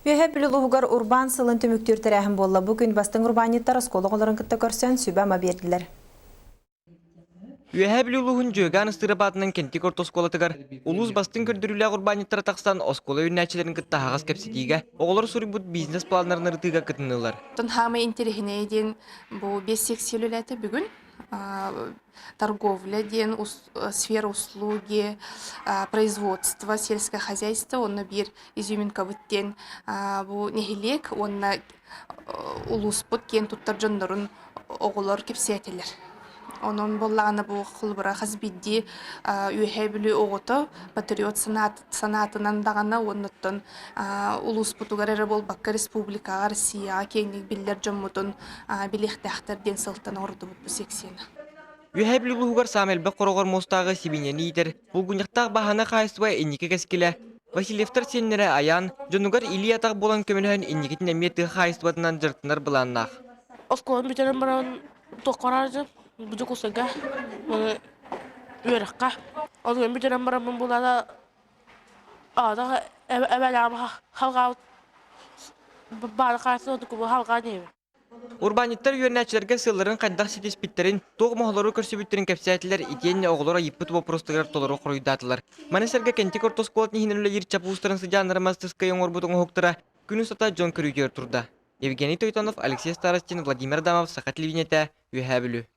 Үйе білілуғығар урбан сылын түміктер тәрәхім болла. Бүгін бастың урбаниттар осколығыларын күтті көрсен сүбәма берділер. Үйе білілуғын жөған ыстырабатының кенті көрт осколатығар. Улус бастың көрдірілі урбаниттар тақстан осколы үйнәчілерін күтті ағас кәпсетейге. Оғылар сұр бизнес планларының ыртыға күтінілер. Тонхамы интерехіне ден бұл 5 селюлеті бүгін. Торговля ден, сфера услуги, производство, сельское хозяйство, онна бир изюминка бүттен бұл нехилек, онна улуспыт кен туттар жандарын оғылар кепсетелер. Onun bollağına bu xulbura xazbiddi üye bilü oğutu patriot sanatından dağına onutun ulus putugarı bol bakka respublika Rusya kendik biller jammutun bilektähter den sıltan ordu bu 80. Үйе білілуғар самелбі қорғар мостағы сибинен итер. Бұл күніқтақ бағана қайсыва енеке кәскілі. Васильевтар сеннері аян, жонугар или атақ болан көміліғін енекетін әметі қайсыватынан жыртынар бұланнақ. Осколын бітерін баран тоққарар Bujuk usaga, üyerekka. Onun bir dönem baramın bulada ağda evvel ama halka bağlı karşı olduk bu halka değil. Urbanittar yöneticilerge sığların qaddaq sitespitlerin, toğ moğları körsübütlerin kapsayetiler itiyenle oğlara yıppıt voprostagar toları qoruйдаtılar. Maneserge kenti kortoskolatni hinelüle yer çapustarın sıcanlarımaz tıska yoğurbutun hoqtara günü sata John Krüger turda. Evgeniy Toytonov, Alexey Starostin, Vladimir Damov, Sakat Livnete, Үйе білі.